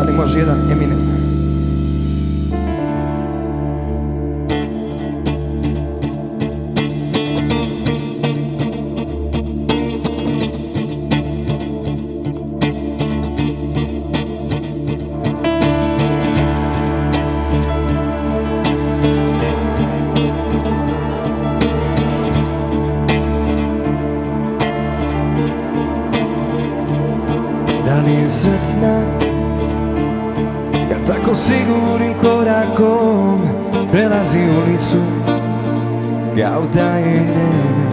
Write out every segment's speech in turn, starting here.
Da li može jedan Eminem? Da li je sretna kad tako sigurnim korakom prelazi ulicu kao da je nema?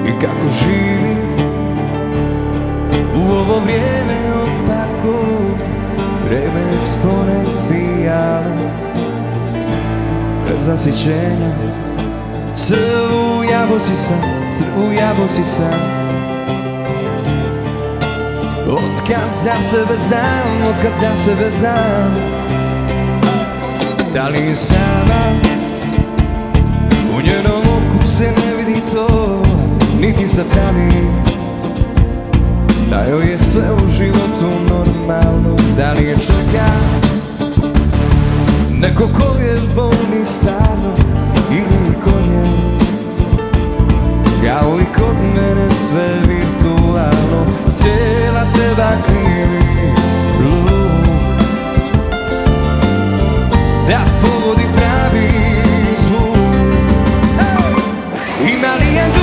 I kako živi u ovo vrijeme opako, vreme eksponencijalno, prezasićenja. Crv u jabuci sam, otkad za sebe znam. Da li je sama, u njenom oku se ne vidi to, niti se pravi da joj je sve u životu normalno. Da li je čeka neko ko je voli stalno, ili kod nje kao i kod mene sve virtualno. Cijela treba krivi luk da pogodi pravi zvuk. Ima li je dug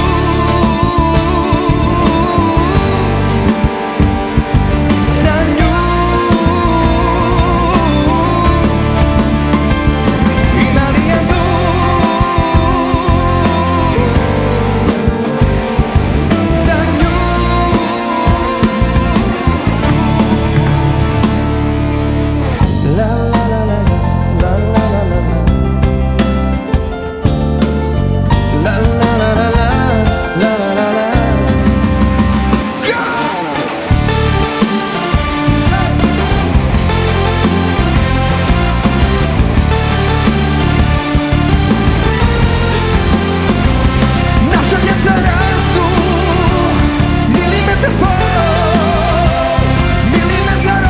za nju? Ima li je dug za nju? La la la la la la la la la. La la la la la la la la la. Naša djeca rastu milimetar po milimetar.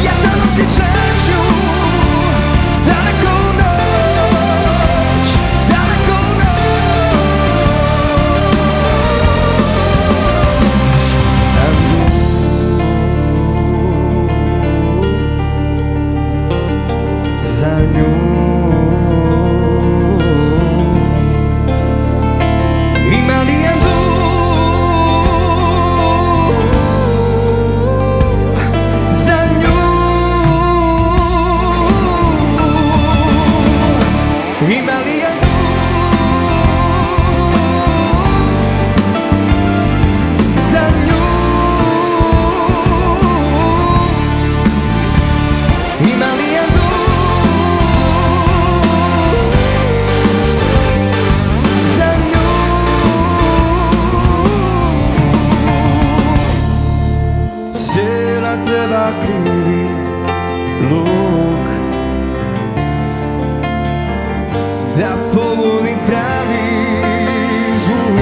Ja te nosim čežnju daleko u noć, daleko u noć. Za nju ima li je dug za nju? Ima li je dug za nju? Ima li je dug za nju? Cijela treba krivi luk da pogodi pravi zvuk.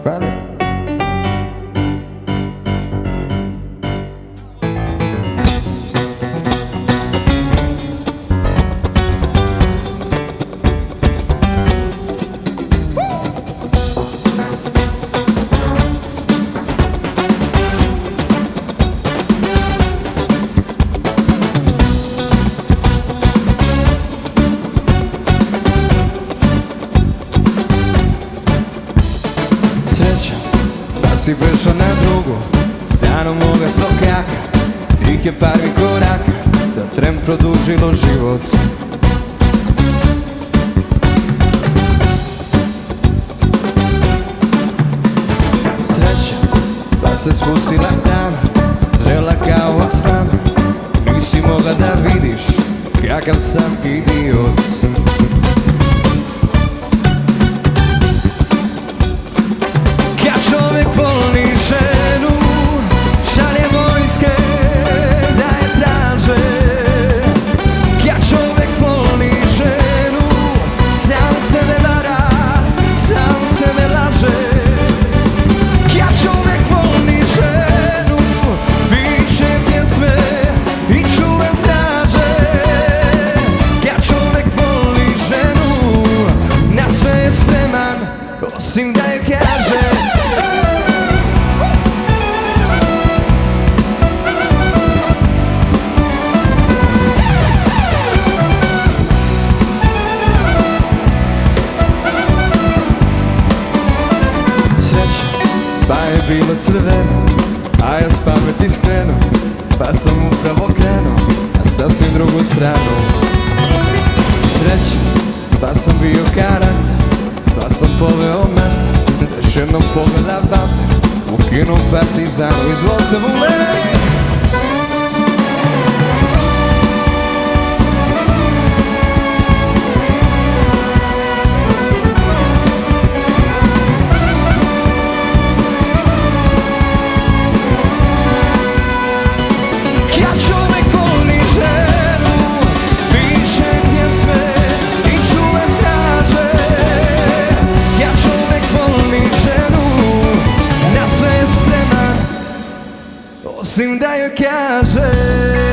Hvala. Sreća da si prešla na drugu stranu moga sokaka, tih je parnih koraka za tren produžilo život. Sreća da se spustila tamo, zrela kao aslan, nisi mogla da vidiš kakav sam idiot. Kad čovjek voli ženu, šalje crveno, a ja s pameti skrenuo, pa sam upravo krenuo na sasvim drugu stranu. Sreće, pa sam bio karakter, pa sam poveo metar, još jednom pogleda vater, u kinu Partizanu, izvolite Vulej! Osim da joj kaže